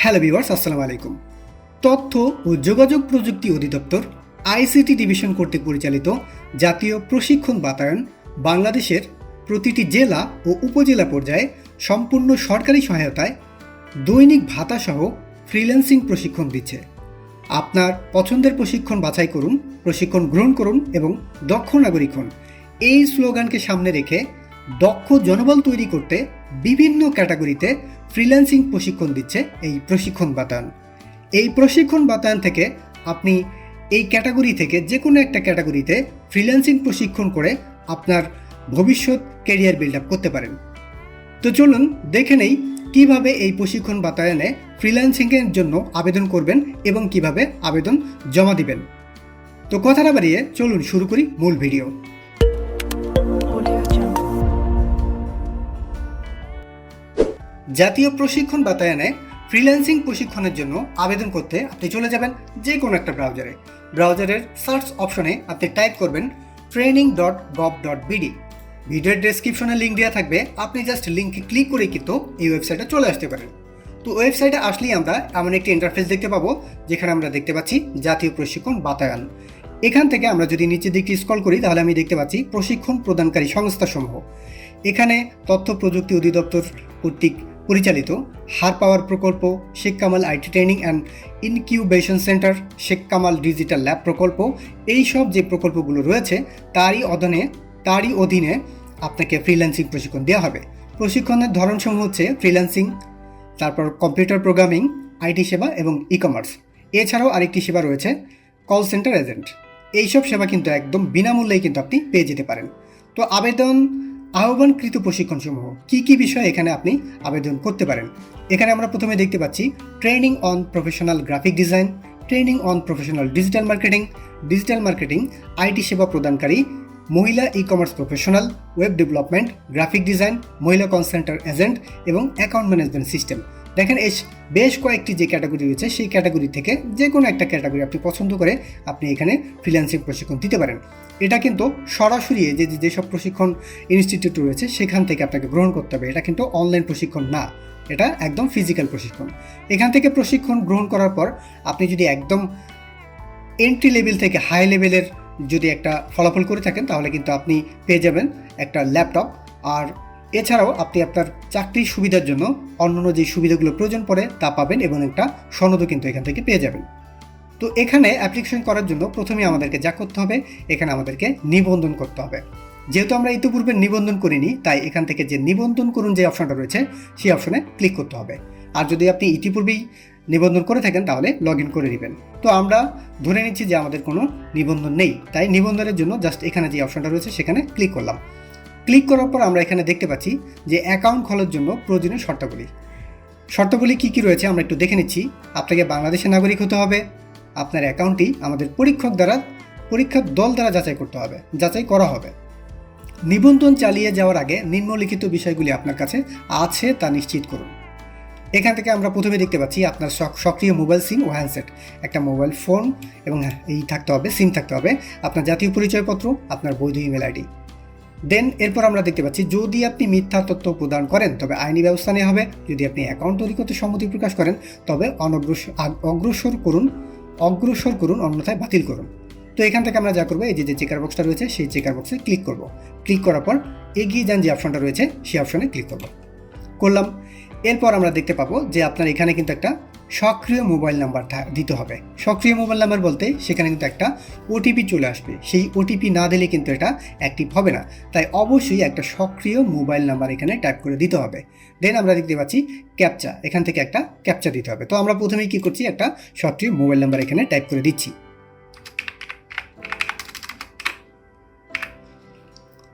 Hello viewers, আসসালামু আলাইকুম। তথ্য ও যোগাযোগ প্রযুক্তি অধিদপ্তর আইসিটি ডিভিশন কর্তৃক পরিচালিত জাতীয় প্রশিক্ষণ বাতায়ন বাংলাদেশের প্রতিটি জেলা ও উপজেলা পর্যায়ে সম্পূর্ণ সরকারি সহায়তায় দৈনিক ভাতাসহ ফ্রিল্যান্সিং প্রশিক্ষণ দিচ্ছে। আপনার পছন্দের প্রশিক্ষণ বাছাই করুন, প্রশিক্ষণ গ্রহণ করুন এবং দক্ষ নাগরিক হন। এই স্লোগানকে সামনে রেখে দক্ষ জনবল তৈরি করতে বিভিন্ন ক্যাটাগরিতে ফ্রিল্যান্সিং প্রশিক্ষণ দিচ্ছে এই প্রশিক্ষণ বাতায়ন। এই প্রশিক্ষণ বাতায়ন থেকে আপনি এই ক্যাটাগরি থেকে যে কোনো একটা ক্যাটাগরিতে ফ্রিল্যান্সিং প্রশিক্ষণ করে আপনার ভবিষ্যৎ ক্যারিয়ার বিল্ড আপ করতে পারেন। তো চলুন দেখে নেই কিভাবে এই প্রশিক্ষণ বাতায়নে ফ্রিল্যান্সিংয়ের জন্য আবেদন করবেন এবং কিভাবে আবেদন জমা দিবেন। তো কথা না বাড়িয়ে চলুন শুরু করি মূল ভিডিও। জাতীয় প্রশিক্ষণ বাতায়নে ফ্রিল্যান্সিং প্রশিক্ষণের জন্য আবেদন করতে আপনি চলে যাবেন যে কোনো একটা ব্রাউজারের সার্চ অপশনে আপনি টাইপ করবেন training.gov.bd। ভিডিওর ডেসক্রিপশনে লিঙ্ক দেওয়া থাকবে, আপনি জাস্ট লিঙ্কে ক্লিক করে কিন্তু এই ওয়েবসাইটে চলে আসতে পারেন। তো ওয়েবসাইটে আসলেই আমরা এমন একটি ইন্টারফেস দেখতে পাবো যেখানে আমরা দেখতে পাচ্ছি জাতীয় প্রশিক্ষণ বাতায়ন। এখান থেকে আমরা যদি নিচের দিকটি স্ক্রল করি তাহলে আমি দেখতে পাচ্ছি প্রশিক্ষণ প্রদানকারী সংস্থাসমূহ। এখানে তথ্য প্রযুক্তি অধিদপ্তর কর্তৃক পরিচালিত হার পাওয়ার প্রকল্প, Sheikh Kamal IT training and incubation centre, Sheikh Kamal digital lab প্রকল্প, এই সব যে প্রকল্পগুলো রয়েছে তারই অধীনে আপনাকে ফ্রিল্যান্সিং প্রশিক্ষণ দেওয়া হবে। প্রশিক্ষণের ধরনসমূহ হচ্ছে ফ্রিল্যান্সিং, তারপর কম্পিউটার প্রোগ্রামিং, আইটি সেবা এবং ই কমার্স। এছাড়াও আরেকটি সেবা রয়েছে কল সেন্টার এজেন্ট। এইসব সেবা কিন্তু একদম বিনামূল্যেই কিন্তু আপনি পেয়ে যেতে পারেন। তো আহ্বানকৃত প্রশিক্ষণসমূহ কী কী বিষয়ে এখানে আপনি আবেদন করতে পারেন। এখানে আমরা প্রথমে দেখতে পাচ্ছি training on professional graphic design, training on professional digital marketing, IT সেবা প্রদানকারী, মহিলা e commerce professional, web development, graphic design, মহিলা কল সেন্টার এজেন্ট এবং অ্যাকাউন্ট ম্যানেজমেন্ট সিস্টেম। দেখেন বেশ কয়েকটি যে ক্যাটাগরি রয়েছে সেই ক্যাটাগরি থেকে যে কোনো একটা ক্যাটাগরি আপনি পছন্দ করে আপনি এখানে ফ্রিল্যান্সিং প্রশিক্ষণ দিতে পারেন। এটা কিন্তু সরাসরি যেসব প্রশিক্ষণ ইনস্টিটিউট রয়েছে সেখান থেকে আপনাকে গ্রহণ করতে হবে। এটা কিন্তু অনলাইন প্রশিক্ষণ না, এটা একদম ফিজিক্যাল প্রশিক্ষণ। এখান থেকে প্রশিক্ষণ গ্রহণ করার পর আপনি যদি একদম এন্ট্রি লেভেল থেকে হাই লেভেলের যদি একটা ফলাফল করে থাকেন তাহলে কিন্তু আপনি পেয়ে যাবেন একটা ল্যাপটপ। আর এছাড়াও আপনি আপনার চাকরির সুবিধার জন্য অন্যান্য যে সুবিধাগুলো প্রয়োজন পড়ে তা পাবেন এবং একটা সনদও কিন্তু এখান থেকে পেয়ে যাবেন। তো এখানে অ্যাপ্লিকেশন করার জন্য প্রথমে আমাদেরকে যা করতে হবে, এখানে আমাদেরকে নিবন্ধন করতে হবে। যেহেতু আমরা ইতিপূর্বে নিবন্ধন করিনি তাই এখান থেকে যে নিবন্ধন করুন যে অপশনটা রয়েছে সেই অপশনে ক্লিক করতে হবে। আর যদি আপনি ইতিপূর্বেই নিবন্ধন করে থাকেন তাহলে লগ ইন করে নেবেন। তো আমরা ধরে নিচ্ছি যে আমাদের কোনো নিবন্ধন নেই, তাই নিবন্ধনের জন্য জাস্ট এখানে যে অপশনটা রয়েছে সেখানে ক্লিক করলাম। ক্লিক করার পর আমরা এখানে দেখতে পাচ্ছি যে অ্যাকাউন্ট খোলার জন্য প্রয়োজনীয় শর্তাবলী কী কী রয়েছে আমরা একটু দেখে নিচ্ছি। আপনাকে বাংলাদেশের নাগরিক হতে হবে, আপনার অ্যাকাউন্টটি আমাদের পরীক্ষার দল দ্বারা যাচাই করা হবে। নিবন্ধন চালিয়ে যাওয়ার আগে নিম্নলিখিত বিষয়গুলি আপনার কাছে আছে তা নিশ্চিত করুন। এখান থেকে আমরা প্রথমে দেখতে পাচ্ছি আপনার সক্রিয় মোবাইল সিম ও হ্যান্ডসেট, একটা মোবাইল ফোন এবং সিম থাকতে হবে, আপনার জাতীয় পরিচয়পত্র, আপনার বৈধ ইমেল আইডি। দেন এরপর আমরা দেখতে পাচ্ছি যদি আপনি মিথ্যা তথ্য প্রদান করেন তবে আইনি ব্যবস্থা নেওয়া হবে। যদি আপনি অ্যাকাউন্ট তৈরি করতে সম্মতি প্রকাশ করেন তবে অগ্রসর করুন, অন্যথায় বাতিল করুন। তো এখান থেকে আমরা যা করবো, এই যে চেকার বক্সটা রয়েছে সেই চেকার বক্সে ক্লিক করব। ক্লিক করার পর এগিয়ে যান যে অপশনটা রয়েছে সেই অপশনে ক্লিক করলাম। এরপর আমরা দেখতে পাবো যে আপনার এখানে কিন্তু একটা সক্রিয় মোবাইল নাম্বার দিতে হবে। সক্রিয় মোবাইল নাম্বার বলতে সেখানে কিন্তু একটা ওটিপি চলে আসবে, সেই ওটিপি না দিলে কিন্তু এটা অ্যাক্টিভ হবে না। তাই অবশ্যই একটা সক্রিয় মোবাইল নাম্বার এখানে টাইপ করে দিতে হবে। দেন আমরা দেখতে পাচ্ছি ক্যাপচা, এখান থেকে একটা ক্যাপচা দিতে হবে। তো আমরা প্রথমেই কী করছি, একটা সক্রিয় মোবাইল নাম্বার এখানে টাইপ করে দিচ্ছি।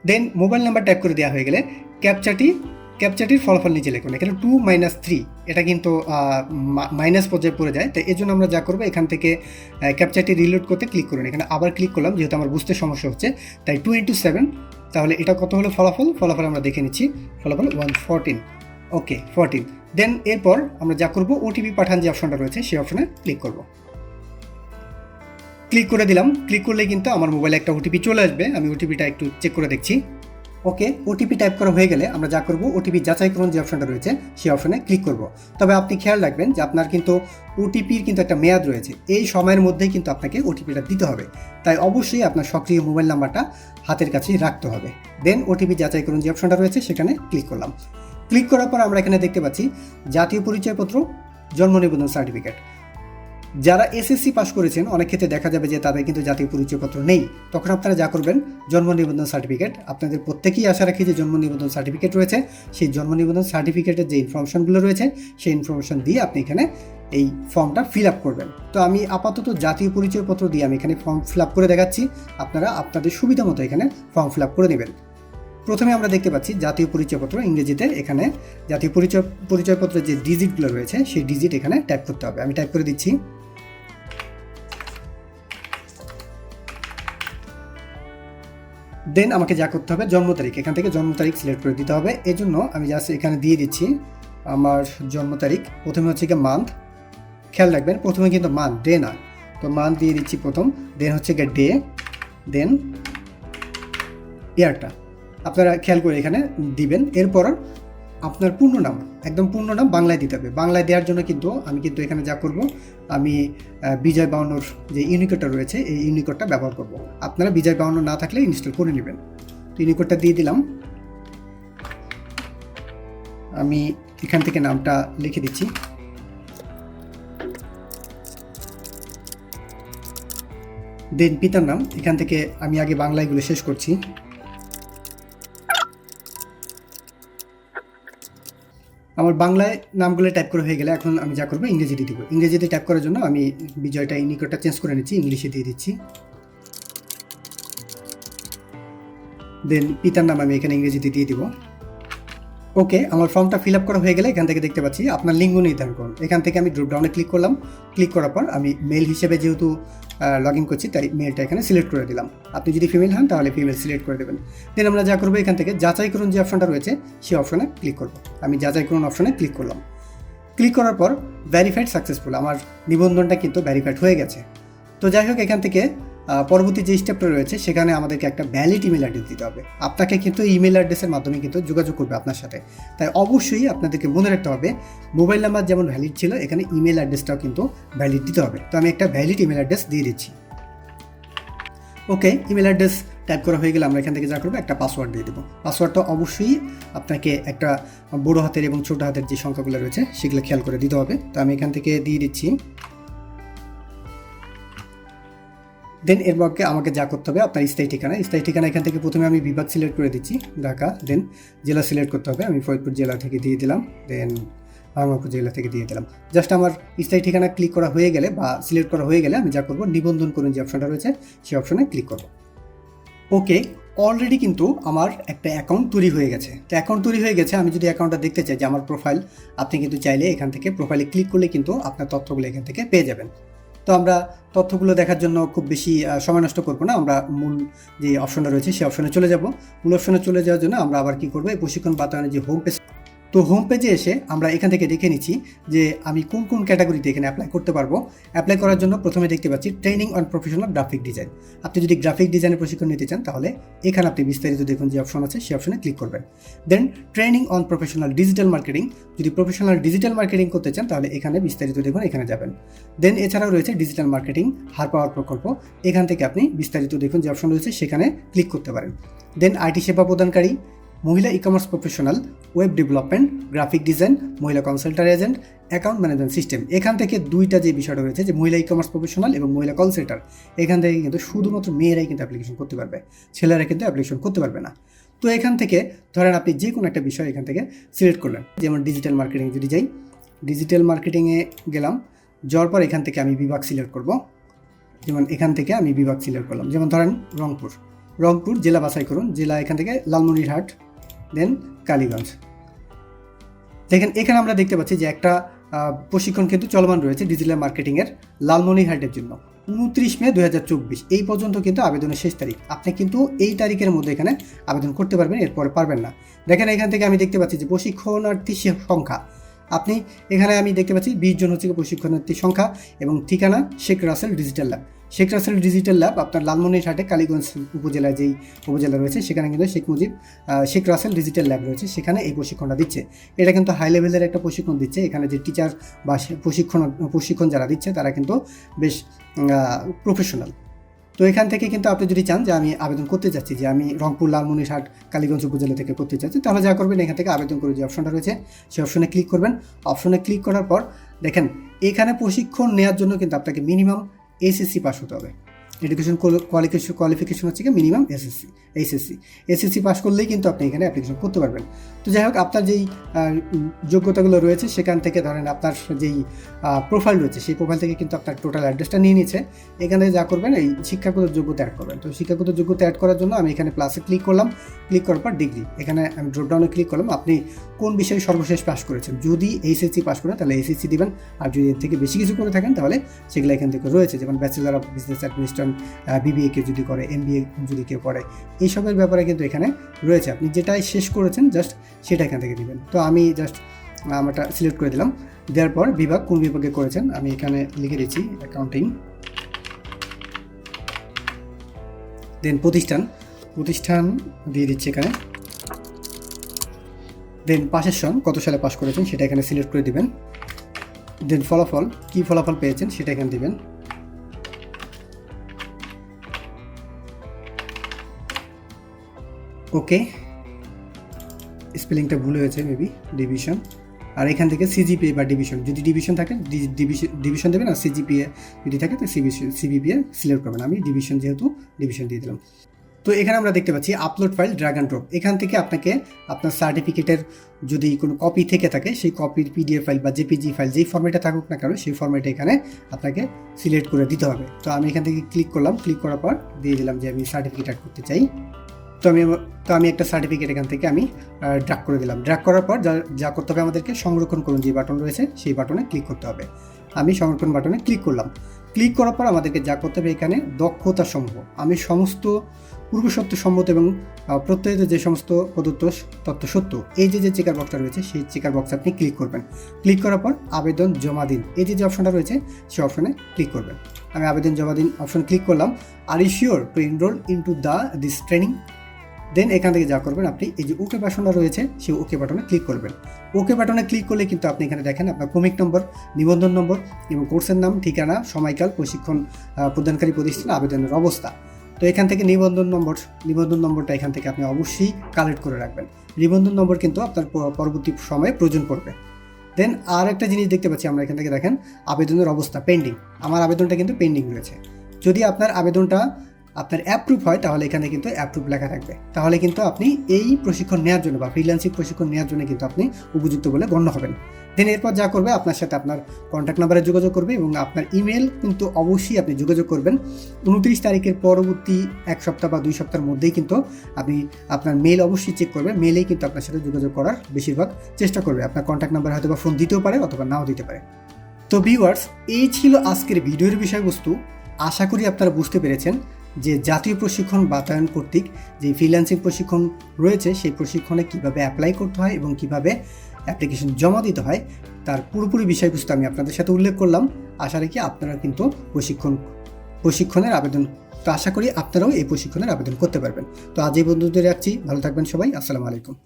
দেন মোবাইল নাম্বার টাইপ করে দেওয়া হয়ে গেলে ক্যাপচাটির ফলাফল নিচে লিখুন। এখানে 2-3 এটা কিন্তু মাইনাস পর্যায়ে পড়ে যায়। তাই এই জন্য আমরা যা করবো, এখান থেকে ক্যাপচাটি রিলোড করতে ক্লিক করুন। এখানে আবার ক্লিক করলাম যেহেতু আমার বুঝতে সমস্যা হচ্ছে, তাই 2 × 7, তাহলে এটা কত হলো ফলাফল আমরা দেখে নিচ্ছি। ফলাফল 114, ওকে 14। দেন এরপর আমরা যা করবো, ওটিপি পাঠান যে অপশনটা রয়েছে সেই অপশনে ক্লিক করব। ক্লিক করে দিলাম। ক্লিক করলে কিন্তু আমার মোবাইলে একটা ওটিপি চলে আসবে। আমি ওটিপিটা একটু চেক করে দেখছি। ওকে, ওটিপি টাইপ করা হয়ে গেলে আমরা যা করব, ওটিপি যাচাইকরণ যে অপশনটা রয়েছে সেই অপশনে ক্লিক করব। তবে আপনি খেয়াল রাখবেন যে আপনার কিন্তু ওটিপির কিন্তু একটা মেয়াদ রয়েছে, এই সময়ের মধ্যেই কিন্তু আপনাকে ওটিপিটা দিতে হবে। তাই অবশ্যই আপনার সক্রিয় মোবাইল নাম্বারটা হাতের কাছেই রাখতে হবে। দেন ওটিপি যাচাইকরণ যে অপশনটা রয়েছে সেখানে ক্লিক করলাম। ক্লিক করার পর আমরা এখানে দেখতে পাচ্ছি জাতীয় পরিচয়পত্র, জন্ম নিবন্ধন সার্টিফিকেট। যারা এসএসসি পাস করেছেন অনেক ক্ষেত্রে দেখা যাবে যে তাদের কিন্তু জাতীয় পরিচয়পত্র নেই, তখন আপনারা যা করবেন জন্ম নিবন্ধন সার্টিফিকেট, আপনাদের প্রত্যেকেই আশা রাখি যে জন্ম নিবন্ধন সার্টিফিকেট রয়েছে, সেই জন্ম নিবন্ধন সার্টিফিকেটের যে ইনফরমেশনগুলো রয়েছে সেই ইনফরমেশন দিয়ে আপনি এখানে এই ফর্মটা ফিল আপ করবেন। তো আমি আপাতত জাতীয় পরিচয়পত্র দিয়ে আমি এখানে ফর্ম ফিল আপ করে দেখাচ্ছি, আপনারা আপনাদের সুবিধা মতো এখানে ফর্ম ফিল আপ করে নেবেন। প্রথমে আমরা দেখতে পাচ্ছি জাতীয় পরিচয়পত্র ইংরেজিতে, এখানে জাতীয় পরিচয়পত্রের যে ডিজিটগুলো রয়েছে সেই ডিজিট এখানে টাইপ করতে হবে। আমি টাইপ করে দিচ্ছি। দেন আমাকে যা করতে হবে জন্ম তারিখ, এখান থেকে জন্ম তারিখ সিলেক্ট করে দিতে হবে। এই জন্য আমি জাস্ট এখানে দিয়ে দিচ্ছি আমার জন্ম তারিখ। প্রথমে হচ্ছে গিয়ে মান্থ, খেয়াল রাখবেন প্রথমে কিন্তু মান্থ, ডে না। তো মান্থ দিয়ে দিচ্ছি প্রথম, দেন হচ্ছে গিয়ে ডে, দেন ইয়ারটা আপনারা খেয়াল করে এখানে দিবেন। এরপর আপনার পূর্ণ নাম, একদম পূর্ণ নাম বাংলায় দিতে হবে। বাংলায় দেওয়ার জন্য কিন্তু আমি এখানে যা করব, আমি বিজয় বাউন্নর যে ইউনিকোডটা রয়েছে এই ইউনিকোডটা ব্যবহার করব। আপনারা বিজয় বাউন্ন না থাকলে ইনস্টল করে নেবেন। তো ইউনিকোডটা দিয়ে দিলাম। আমি এখান থেকে নামটা লিখে দিচ্ছি। দেন পিতার নাম, এখান থেকে আমি আগে বাংলায়গুলো শেষ করছি। আমার বাংলায় নামগুলো টাইপ করা হয়ে গেলে এখন আমি যা করবো ইংরেজিতে দিব। ইংরেজিতে টাইপ করার জন্য আমি বিজয়টা ইউনিকোডটা চেঞ্জ করে নিচ্ছি, ইংলিশে দিয়ে দিচ্ছি। দেন পিতার নাম আমি এখানে ইংরেজিতে দিয়ে দিব। ওকে, আমার ফর্মটা ফিল আপ করা হয়ে গেলে এখান থেকে দেখতে পাচ্ছি আপনার লিঙ্গ নির্ধারণ করুন। এখান থেকে আমি ড্রপ ডাউনে ক্লিক করলাম। ক্লিক করার পর আমি মেল হিসেবে যেহেতু লগ ইন করছি তাই মেলটা এখানে সিলেক্ট করে দিলাম। আপনি যদি ফিমেল হন তাহলে ফিমেল সিলেক্ট করে দেবেন। দেন আমরা যা করবো এখান থেকে যাচাই করুন যে অপশনটা রয়েছে সেই অপশনে ক্লিক করব। আমি যাচাই করুন অপশনে ক্লিক করলাম। ক্লিক করার পর ভেরিফাইড সাকসেসফুল, আমার নিবন্ধনটা কিন্তু ভেরিফাইড হয়ে গেছে। তো যাই হোক, এখান থেকে পরবর্তী যে স্টেপটা রয়েছে সেখানে আমাদেরকে একটা ভ্যালিড ইমেল অ্যাড্রেস দিতে হবে। আপনাকে কিন্তু ইমেল অ্যাড্রেসের মাধ্যমে কিন্তু যোগাযোগ করবে আপনার সাথে। তাই অবশ্যই আপনাদেরকে মনে রাখতে হবে মোবাইল নাম্বার যেমন ভ্যালিড ছিল এখানে ইমেল অ্যাড্রেসটাও কিন্তু ভ্যালিড দিতে হবে। তো আমি একটা ভ্যালিড ইমেল অ্যাড্রেস দিয়ে দিচ্ছি। ওকে, ইমেল অ্যাড্রেস টাইপ করা হয়ে গেলে আমরা এখান থেকে যা করবো একটা পাসওয়ার্ড দিয়ে দেবো। পাসওয়ার্ডটা অবশ্যই আপনাকে একটা বড় হাতের এবং ছোটো হাতের যে সংখ্যাগুলো রয়েছে সেগুলো খেয়াল করে দিতে হবে। তো আমি এখান থেকে দিয়ে দিচ্ছি। দেন এর মধ্যে আমাকে যা করতে হবে আপনার স্থায়ী ঠিকানা এখান থেকে প্রথমে আমি বিভাগ সিলেক্ট করে দিচ্ছি ঢাকা। দেন জেলা সিলেক্ট করতে হবে, আমি ফরিদপুর জেলা থেকে দিয়ে দিলাম। দেন ভাঙড়পুর জেলা থেকে দিয়ে দিলাম। জাস্ট আমার স্থায়ী ঠিকানা ক্লিক করা হয়ে গেলে বা সিলেক্ট করা হয়ে গেলে আমি যা করবো নিবন্ধন করুন যে অপশনটা রয়েছে সেই অপশনে ক্লিক করবো। ওকে, অলরেডি কিন্তু আমার একটা অ্যাকাউন্ট তৈরি হয়ে গেছে। তো অ্যাকাউন্ট তৈরি হয়ে গেছে, আমি যদি অ্যাকাউন্টটা দেখতে চাই যে আমার প্রোফাইল, আপনি কিন্তু চাইলে এখান থেকে প্রোফাইলে ক্লিক করলে কিন্তু আপনার তথ্যগুলো এখান থেকে পেয়ে যাবেন। তো আমরা তথ্যগুলো দেখার জন্য খুব বেশি সময় নষ্ট করবো না, আমরা মূল যে অপশনটা রয়েছে সেই অপশনে চলে যাব। মূল অপশনে চলে যাওয়ার জন্য আমরা আবার কী করবো, এই প্রশিক্ষণ বাতায়নের যে হোম পেজ, তো হোম পেজে এসে আমরা এখান থেকে দেখে নিচ্ছি যে আমি কোন কোন ক্যাটাগরিতে এখানে অ্যাপ্লাই করতে পারবো। অ্যাপ্লাই করার জন্য প্রথমে দেখতে পাচ্ছি training on professional graphic design. আপনি যদি গ্রাফিক ডিজাইনের প্রশিক্ষণ নিতে চান তাহলে এখানে আপনি বিস্তারিত দেখুন যে অপশন আছে সেই অপশনে ক্লিক করবেন। Then training on professional digital marketing, যদি প্রফেশনাল ডিজিটাল মার্কেটিং করতে চান তাহলে এখানে বিস্তারিত দেখুন, এখানে যাবেন। দেন এছাড়াও রয়েছে ডিজিটাল মার্কেটিং হার পাওয়ার প্রকল্প, এখান থেকে আপনি বিস্তারিত দেখুন যে অপশন রয়েছে সেখানে ক্লিক করতে পারেন। দেন আইটি সেবা প্রদানকারী, মহিলা e commerce professional, web development, graphic design, মহিলা কনসালটার এজেন্ট, অ্যাকাউন্ট ম্যানেজমেন্ট সিস্টেম। এখান থেকে দুইটা যে বিষয়টা রয়েছে যে মহিলা ই কমার্স প্রফেশনাল এবং মহিলা কল সেন্টার, এখান থেকে কিন্তু শুধুমাত্র মেয়েরাই কিন্তু অ্যাপ্লিকেশন করতে পারবে, ছেলেরা কিন্তু অ্যাপ্লিকেশন করতে পারবে না। তো এখান থেকে ধরেন আপনি যে কোনো একটা বিষয় এখান থেকে সিলেক্ট করলেন, যেমন ডিজিটাল মার্কেটিং যদি যাই, ডিজিটাল মার্কেটিংয়ে গেলাম, যাওয়ার পর এখান থেকে আমি বিভাগ সিলেক্ট করব। যেমন এখান থেকে আমি বিভাগ সিলেক্ট করলাম, যেমন ধরেন রংপুর জেলা বাছাই করুন, জেলা এখান থেকে লালমনিরহাট, দেন কালীগঞ্জ। দেখেন এখানে আমরা দেখতে পাচ্ছি যে একটা প্রশিক্ষণ কিন্তু চলমান রয়েছে ডিজিটাল মার্কেটিংয়ের লালমনিরহাটের জন্য 29 মে 2024 এই পর্যন্ত কিন্তু আবেদনের শেষ তারিখ। আপনি কিন্তু এই তারিখের মধ্যে এখানে আবেদন করতে পারবেন, এরপরে পারবেন না। দেখেন এখান থেকে আমি দেখতে পাচ্ছি যে প্রশিক্ষণার্থী সংখ্যা, আপনি এখানে আমি দেখতে পাচ্ছি 20 জন হচ্ছে প্রশিক্ষণার্থী সংখ্যা এবং ঠিকানা Sheikh Russel digital lab. Sheikh Russel digital lab আপনার লালমনিরহাটে কালীগঞ্জ উপজেলায় যেই উপজেলা রয়েছে সেখানে কিন্তু শেখ রাসেল ডিজিটাল ল্যাব রয়েছে, সেখানে এই প্রশিক্ষণটা দিচ্ছে। এটা কিন্তু হাই লেভেলের একটা প্রশিক্ষণ দিচ্ছে। এখানে যে টিচার বা প্রশিক্ষণ যারা দিচ্ছে তারা কিন্তু বেশ প্রফেশনাল। তো এখান থেকে কিন্তু আপনি যদি চান যে আমি আবেদন করতে চাচ্ছি, যে আমি রংপুর, লালমনিরহাট, কালীগঞ্জ উপজেলা থেকে করতে চাচ্ছি, তাহলে যা করবেন এখান থেকে আবেদন করে যে অপশনটা রয়েছে সেই অপশনে ক্লিক করবেন। অপশনে ক্লিক করার পর দেখেন এখানে প্রশিক্ষণ নেওয়ার জন্য কিন্তু আপনাকে মিনিমাম এসএসসি পাস হতে হবে। এডুকেশন কোয়ালিফিকেশন হচ্ছে কি মিনিমাম এসএসসি পাস করলেই কিন্তু আপনি এখানে অ্যাপ্লিকেশন করতে পারবেন। তো যাই হোক, আপনার যেই যোগ্যতাগুলো রয়েছে সেখান থেকে ধরেন আপনার যেই প্রোফাইল রয়েছে সেই প্রোফাইল থেকে কিন্তু আপনার টোটাল অ্যাড্রেসটা নিয়ে নিচ্ছে। এখানে যা করবেন এই শিক্ষাগত যোগ্যতা অ্যাড করবেন। তো শিক্ষাগত যোগ্যতা অ্যাড করার জন্য আমি এখানে প্লাসে ক্লিক করলাম। ক্লিক করার পর ডিগ্রি, এখানে আমি ড্রপডাউনে ক্লিক করলাম। আপনি কোন বিষয়ে সর্বশেষ পাস করেছেন, যদি এইচএসসি পাস করেন তাহলে এইচএসসি দিবেন, আর যদি এর থেকে বেশি কিছু করে থাকেন তাহলে সেগুলো এখান থেকে রয়েছে, যেমন bachelor of business administration, BBA কেউ যদি করে, এমবিএ যদি কেউ করে, এইসবের ব্যাপারে কিন্তু এখানে রয়েছে। আপনি যেটাই শেষ করেছেন জাস্ট সেটা এখান থেকে দিবেন। তো আমি জাস্ট আমারটা সিলেক্ট করে দিলাম। দেওয়ার পর বিভাগ, কোন বিভাগে করেছেন আমি এখানে লিখে দিচ্ছি অ্যাকাউন্টিং। দেন প্রতিষ্ঠান দিয়ে দিচ্ছি এখানে। দেন পাশের সন, কত সালে পাস করেছেন সেটা এখানে সিলেক্ট করে দিবেন। দেন ফলাফল, কী ফলাফল পেয়েছেন সেটা এখানে দিবেন। ওকে, স্পেলিংটা ভুল হয়েছে মেবি, ডিভিশন। আর এখান থেকে সিজিপিএ বা ডিভিশন, যদি ডিভিশন থাকে ডিভিশন দেবেন, আর সিজিপিএ যদি থাকে তো সিবিপিএ সিলেক্ট করবেন। আমি ডিভিশন যেহেতু ডিভিশন দিয়ে দিলাম। তো এখানে আমরা দেখতে পাচ্ছি upload file, drag and drop. এখান থেকে আপনাকে আপনার সার্টিফিকেটের যদি কোনো কপি থেকে থাকে সেই কপির পিডিএফ ফাইল বা জেপিজি ফাইল যেই ফরম্যাটে থাকুক না কেন সেই ফরম্যাটে এখানে আপনাকে সিলেক্ট করে দিতে হবে। তো আমি এখান থেকে ক্লিক করলাম। ক্লিক করার পর দিয়ে দিলাম যে আমি সার্টিফিকেট অ্যাড করতে চাই। তো আমি একটা সার্টিফিকেট এখান থেকে আমি ড্র্যাগ করে দিলাম। ড্র্যাগ করার পর যা করতে হবে আমাদেরকে, সংরক্ষণ করুন যে বাটন রয়েছে সেই বাটনে ক্লিক করতে হবে। আমি সংরক্ষণ বাটনে ক্লিক করলাম। ক্লিক করার পর আমাদেরকে যা করতে হবে এখানে দক্ষতা সমূহ, আমি সমস্ত পূর্বসত্য সম্মত এবং প্রত্যয়িত যে সমস্ত প্রদত্ত তথ্য সত্য, এই যে চেকার বক্সটা রয়েছে সেই চেকার বক্সে আপনি ক্লিক করবেন। ক্লিক করার পর আবেদন জমা দিন, এই যে অপশনটা রয়েছে সেই অপশনে ক্লিক করবেন। আমি আবেদন জমা দিন অপশন ক্লিক করলাম। Are you sure to enroll into this training. Then এখান থেকে যা করবেন, আপনি এই যে ওকে বাটনটা রয়েছে সেই ওকে বাটনে ক্লিক করবেন। ওকে বাটনে ক্লিক করলে কিন্তু আপনি এখানে দেখেন আপনার ক্রমিক নম্বর, নিবন্ধন নম্বর এবং কোর্সের নাম, ঠিকানা, সময়কাল, প্রশিক্ষণ প্রদানকারী প্রতিষ্ঠান, আবেদনের অবস্থা। তো এখান থেকে নিবন্ধন নম্বরটা এখান থেকে আপনি অবশ্যই কালেক্ট করে রাখবেন। নিবন্ধন নম্বর কিন্তু আপনার পরবর্তী সময়ে প্রয়োজন পড়বে। দেন আর একটা জিনিস দেখতে পাচ্ছি আমরা এখান থেকে, দেখেন আবেদনের অবস্থা পেন্ডিং। আমার আবেদনটা কিন্তু পেন্ডিং রয়েছে। যদি আপনার আবেদনটা আপনার অ্যাপ্রুভ হয় তাহলে এখানে কিন্তু অ্যাপ্রুভ লেখা থাকবে, তাহলে কিন্তু আপনি এই প্রশিক্ষণ নেওয়ার জন্য বা ফ্রিল্যান্সিং প্রশিক্ষণ নেওয়ার জন্য কিন্তু আপনি উপযুক্ত বলে গণ্য হবেন। দেন এরপর যা করবে, আপনার সাথে আপনার কন্ট্যাক্ট নাম্বারে যোগাযোগ করবে এবং আপনার ইমেল কিন্তু অবশ্যই আপনি যোগাযোগ করবেন। 29 তারিখের পরবর্তী 1 সপ্তাহ বা 2 সপ্তাহের মধ্যেই কিন্তু আপনি আপনার মেল অবশ্যই চেক করবেন। মেলেই কিন্তু আপনার সাথে যোগাযোগ করার বেশিরভাগ চেষ্টা করবে। আপনার কন্ট্যাক্ট নাম্বার হয়তো বা ফোন দিতেও পারে অথবা নাও দিতে পারে। তো ভিউয়ার্স, এই ছিল আজকের ভিডিওর বিষয়বস্তু। আশা করি আপনারা বুঝতে পেরেছেন যে জাতীয় প্রশিক্ষণ বাতায়ন কর্তৃক যে ফ্রিল্যান্সিং প্রশিক্ষণ রয়েছে সেই প্রশিক্ষণে কীভাবে অ্যাপ্লাই করতে হয় এবং কীভাবে অ্যাপ্লিকেশন জমা দিতে হয় তার পুরোপুরি বিষয়বস্তু আমি আপনাদের সাথে উল্লেখ করলাম। আশা রাখি আপনারা কিন্তু প্রশিক্ষণের আবেদন, তো আশা করি আপনারাও এই প্রশিক্ষণের আবেদন করতে পারবেন। তো আজ এই বন্ধুদের রাখছি, ভালো থাকবেন সবাই, আসসালামু আলাইকুম।